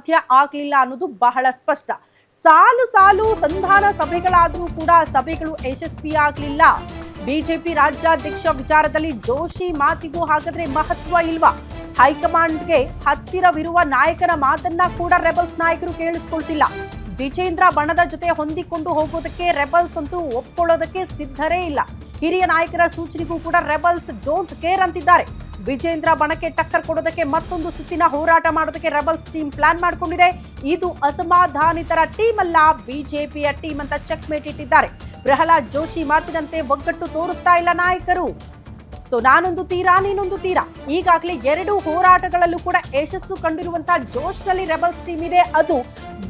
ಸಾಧ್ಯ ಆಗ್ಲಿಲ್ಲ ಅನ್ನೋದು ಬಹಳ ಸ್ಪಷ್ಟ. ಸಾಲು ಸಾಲು ಸಂಧಾನ ಸಭೆಗಳಾದರೂ ಕೂಡ ಸಭೆಗಳು ಯಶಸ್ವಿಯಾಗಲಿಲ್ಲ. ಬಿಜೆಪಿ ರಾಜ್ಯಾಧ್ಯಕ್ಷ ವಿಚಾರದಲ್ಲಿ ಜೋಶಿ ಮಾತಿಗೂ ಹಾಗಾದ್ರೆ ಮಹತ್ವ ಇಲ್ವಾ? ಹೈಕಮಾಂಡ್ಗೆ ಹತ್ತಿರವಿರುವ ನಾಯಕನ ಮಾತನ್ನ ಕೂಡ ರೆಬಲ್ಸ್ ನಾಯಕರು ಕೇಳಿಸ್ಕೊಳ್ತಿಲ್ಲ. ವಿಜೇಂದ್ರ ಬಣದ ಜೊತೆ ಹೊಂದಿಕೊಂಡು ಹೋಗೋದಕ್ಕೆ ರೆಬಲ್ಸ್ ಅಂತೂ ಒಪ್ಕೊಳ್ಳೋದಕ್ಕೆ ಸಿದ್ಧರೇ ಇಲ್ಲ. ಹಿರಿಯ ನಾಯಕರ ಸೂಚನೆಗೂ ಕೂಡ ರೆಬಲ್ಸ್ ಡೋಂಟ್ ಕೇರ್ ಅಂತಿದ್ದಾರೆ. ವಿಜೇಂದ್ರ ಬಣಕ್ಕೆ ಟಕ್ಕರ್ ಕೊಡೋದಕ್ಕೆ ಮತ್ತೊಂದು ಸುತ್ತಿನ ಹೋರಾಟ ಮಾಡೋದಕ್ಕೆ ರೆಬಲ್ಸ್ ಟೀಮ್ ಪ್ಲಾನ್ ಮಾಡಿಕೊಂಡಿದೆ. ಇದು ಅಸಮಾಧಾನಿತರ ಟೀಮ್ ಅಲ್ಲ, ಬಿಜೆಪಿಯ ಟೀಮ್ ಅಂತ ಚೆಕ್ ಮೇಟ್ ಇಟ್ಟಿದ್ದಾರೆ. ಪ್ರಹ್ಲಾದ್ ಜೋಶಿ ಮಾತಿನಂತೆ ಒಗ್ಗಟ್ಟು ತೋರುತ್ತಾ ಇಲ್ಲ ನಾಯಕರು. ಸೊ ನಾನೊಂದು ತೀರಾ ನೀನೊಂದು ತೀರಾ, ಈಗಾಗಲೇ 2 ಹೋರಾಟಗಳಲ್ಲೂ ಕೂಡ ಯಶಸ್ಸು ಕಂಡಿರುವಂತಹ ಜೋಶ್ನಲ್ಲಿ ರೆಬಲ್ಸ್ ಟೀಮ್ ಇದೆ. ಅದು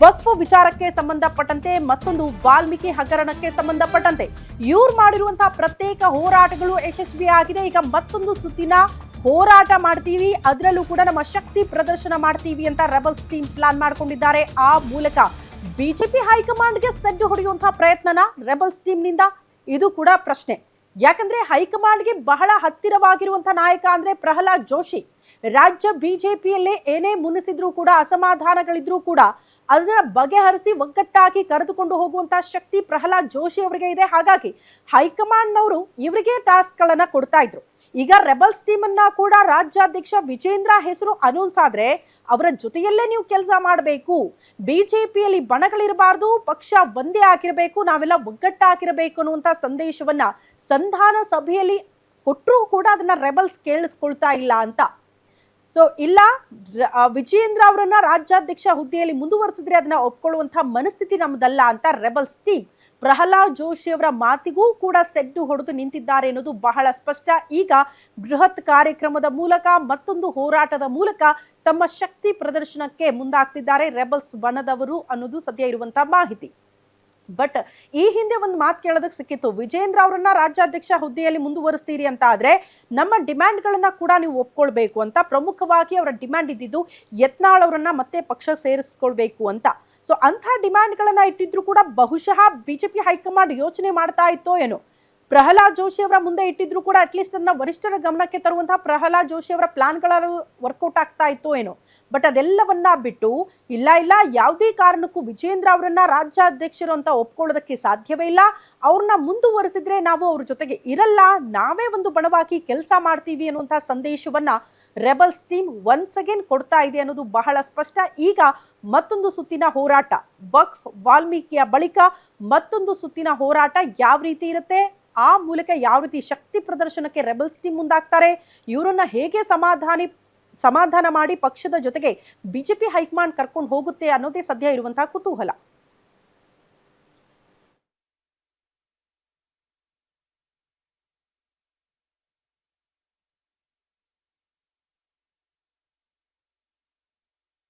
ವಕ್ಫ್ ವಿಚಾರಕ್ಕೆ ಸಂಬಂಧಪಟ್ಟಂತೆ, ಮತ್ತೊಂದು ವಾಲ್ಮೀಕಿ ಹಗರಣಕ್ಕೆ ಸಂಬಂಧಪಟ್ಟಂತೆ ಇವ್ರು ಮಾಡಿರುವಂತಹ ಪ್ರತ್ಯೇಕ ಹೋರಾಟಗಳು ಯಶಸ್ವಿಯಾಗಿದೆ. ಈಗ ಮತ್ತೊಂದು ಸುತ್ತಿನ ಹೋರಾಟ ಮಾಡ್ತೀವಿ, ಅದರಲ್ಲೂ ಕೂಡ ನಮ್ಮ ಶಕ್ತಿ ಪ್ರದರ್ಶನ ಮಾಡ್ತೀವಿ ಅಂತ ರೆಬಲ್ಸ್ ಟೀಮ್ ಪ್ಲಾನ್ ಮಾಡ್ಕೊಂಡಿದ್ದಾರೆ. ಆ ಮೂಲಕ ಬಿಜೆಪಿ ಹೈಕಮಾಂಡ್ಗೆ ಸೆಡ್ಡು ಹೊಡೆಯುವಂತಹ ಪ್ರಯತ್ನನ ರೆಬಲ್ಸ್ ಟೀಮ್ ನಿಂದ, ಇದು ಕೂಡ ಪ್ರಶ್ನೆ. ಯಾಕಂದ್ರೆ ಹೈಕಮಾಂಡ್ಗೆ ಬಹಳ ಹತ್ತಿರವಾಗಿರುವಂತಹ ನಾಯಕ ಅಂದ್ರೆ ಪ್ರಹ್ಲಾದ್ ಜೋಶಿ. ರಾಜ್ಯ ಬಿಜೆಪಿಯಲ್ಲೇ ಏನೇ ಮುನಿಸಿದ್ರೂ ಕೂಡ, ಅಸಮಾಧಾನಗಳಿದ್ರೂ ಕೂಡ ಅದನ್ನ ಬಗೆಹರಿಸಿ ಒಗ್ಗಟ್ಟಾಗಿ ಕರೆದುಕೊಂಡು ಹೋಗುವಂತಹ ಶಕ್ತಿ ಪ್ರಹ್ಲಾದ್ ಜೋಶಿ ಅವರಿಗೆ ಇದೆ. ಹಾಗಾಗಿ ಹೈಕಮಾಂಡ್ನವರು ಇವರಿಗೆ ಟಾಸ್ಕ್ ಗಳನ್ನ ಕೊಡ್ತಾ ಇದ್ರು. ಈಗ ರೆಬಲ್ಸ್ ಟೀಮ್ ಅನ್ನ ಕೂಡ ರಾಜ್ಯಾಧ್ಯಕ್ಷ ವಿಜೇಂದ್ರ ಹೆಸರು ಅನೌನ್ಸ್ ಆದ್ರೆ ಅವರ ಜೊತೆಯಲ್ಲೇ ನೀವು ಕೆಲಸ ಮಾಡಬೇಕು. ಬಿಜೆಪಿಯಲ್ಲಿ ಬಣಗಳಿರಬಾರ್ದು, ಪಕ್ಷ ಒಂದೇ ಆಗಿರಬೇಕು, ನಾವೆಲ್ಲ ಒಗ್ಗಟ್ಟಾಗಿರಬೇಕು ಅನ್ನುವಂತ ಸಂದೇಶವನ್ನ ಸಂಧಾನ ಸಭೆಯಲ್ಲಿ ಕೊಟ್ಟರೂ ಕೂಡ ಅದನ್ನ ರೆಬಲ್ಸ್ ಕೇಳಿಸ್ಕೊಳ್ತಾ ಇಲ್ಲ ಅಂತ. ಸೊ ಇಲ್ಲ, ವಿಜೇಂದ್ರ ಅವರನ್ನ ರಾಜ್ಯಾಧ್ಯಕ್ಷ ಹುದ್ದೆಯಲ್ಲಿ ಮುಂದುವರೆಸಿದ್ರೆ ಅದನ್ನ ಒಪ್ಕೊಳ್ಳುವಂತಹ ಮನಸ್ಥಿತಿ ನಮ್ದಲ್ಲ ಅಂತ ರೆಬಲ್ಸ್ ಟೀಮ್ ಪ್ರಹ್ಲಾದ್ ಜೋಶಿ ಅವರ ಮಾತಿಗೂ ಕೂಡ ಸೆಡ್ಡು ಹೊಡೆದು ನಿಂತಿದ್ದಾರೆ ಅನ್ನೋದು ಬಹಳ ಸ್ಪಷ್ಟ. ಈಗ ಬೃಹತ್ ಕಾರ್ಯಕ್ರಮದ ಮೂಲಕ, ಮತ್ತೊಂದು ಹೋರಾಟದ ಮೂಲಕ ತಮ್ಮ ಶಕ್ತಿ ಪ್ರದರ್ಶನಕ್ಕೆ ಮುಂದಾಗ್ತಿದ್ದಾರೆ ರೆಬಲ್ಸ್ ಬಣದವರು ಅನ್ನೋದು ಸದ್ಯ ಇರುವಂತಹ ಮಾಹಿತಿ. ಬಟ್ ಈ ಹಿಂದೆ ಒಂದು ಮಾತು ಕೇಳೋದಕ್ಕೆ ಸಿಕ್ಕಿತ್ತು, ವಿಜೇಂದ್ರ ಅವರನ್ನ ರಾಜ್ಯಾಧ್ಯಕ್ಷ ಹುದ್ದೆಯಲ್ಲಿ ಮುಂದುವರಿಸ್ತೀರಿ ಅಂತ ಆದ್ರೆ ನಮ್ಮ ಡಿಮ್ಯಾಂಡ್ ಗಳನ್ನ ಕೂಡ ನೀವು ಒಪ್ಕೊಳ್ಬೇಕು ಅಂತ. ಪ್ರಮುಖವಾಗಿ ಅವರ ಡಿಮ್ಯಾಂಡ್ ಇದ್ದಿದ್ದು ಯತ್ನಾಳ್ ಅವರನ್ನ ಮತ್ತೆ ಪಕ್ಷಕ್ಕೆ ಸೇರಿಸ್ಕೊಳ್ಬೇಕು ಅಂತ. ಸೊ ಅಂಥ ಡಿಮ್ಯಾಂಡ್ ಗಳನ್ನ ಇಟ್ಟಿದ್ರು ಕೂಡ ಬಹುಶಃ ಬಿಜೆಪಿ ಹೈಕಮಾಂಡ್ ಯೋಚನೆ ಮಾಡ್ತಾ ಇತ್ತೋ ಏನೋ. ಪ್ರಹ್ಲಾದ್ ಜೋಶಿ ಅವರ ಮುಂದೆ ಇಟ್ಟಿದ್ರು ಕೂಡ ಅಟ್ಲೀಸ್ಟ್ ಅದನ್ನ ವರಿಷ್ಠರ ಗಮನಕ್ಕೆ ತರುವಂತಹ ಪ್ರಹ್ಲಾದ್ ಜೋಶಿ ಅವರ ಪ್ಲಾನ್ಗಳು ವರ್ಕೌಟ್ ಆಗ್ತಾ ಇತ್ತೋ ಏನೋ. ಬಟ್ ಅದೆಲ್ಲವನ್ನ ಬಿಟ್ಟು ಇಲ್ಲ ಇಲ್ಲ, ಯಾವುದೇ ಕಾರಣಕ್ಕೂ ವಿಜೇಂದ್ರ ಅವರನ್ನ ರಾಜ್ಯಾಧ್ಯಕ್ಷರು ಅಂತ ಒಪ್ಕೊಳ್ಳೋದಕ್ಕೆ ಸಾಧ್ಯವೇ ಇಲ್ಲ, ಅವ್ರನ್ನ ಮುಂದುವರೆಸಿದ್ರೆ ನಾವು ಅವ್ರ ಜೊತೆಗೆ ಇರಲ್ಲ, ನಾವೇ ಒಂದು ಬಣವಾಗಿ ಕೆಲಸ ಮಾಡ್ತೀವಿ ಅನ್ನುವಂತಹ ಸಂದೇಶವನ್ನ ರೆಬಲ್ಸ್ ಟೀಮ್ ಒನ್ಸ್ ಅಗೇನ್ ಕೊಡ್ತಾ ಇದೆ ಅನ್ನೋದು ಬಹಳ ಸ್ಪಷ್ಟ. ಈಗ ಮತ್ತೊಂದು ಸುತ್ತಿನ ಹೋರಾಟ, ವಕ್ಫ್ ವಾಲ್ಮೀಕಿಯ ಬಳಿಕ ಮತ್ತೊಂದು ಸುತ್ತಿನ ಹೋರಾಟ ಯಾವ ರೀತಿ ಇರುತ್ತೆ, ಆ ಮೂಲಕ ಯಾವ ರೀತಿ ಶಕ್ತಿ ಪ್ರದರ್ಶನಕ್ಕೆ ರೆಬಲ್ಸ್ ಟೀಮ್ ಮುಂದಾಗ್ತಾರೆ, ಇವರನ್ನ ಹೇಗೆ ಸಮಾಧಾನ ಮಾಡಿ ಪಕ್ಷದ ಜೊತೆಗೆ ಬಿಜೆಪಿ ಹೈಕಮಾಂಡ್ ಕರ್ಕೊಂಡು ಹೋಗುತ್ತೆ ಅನ್ನೋದೇ ಸದ್ಯ ಇರುವಂತಹ ಕುತೂಹಲ.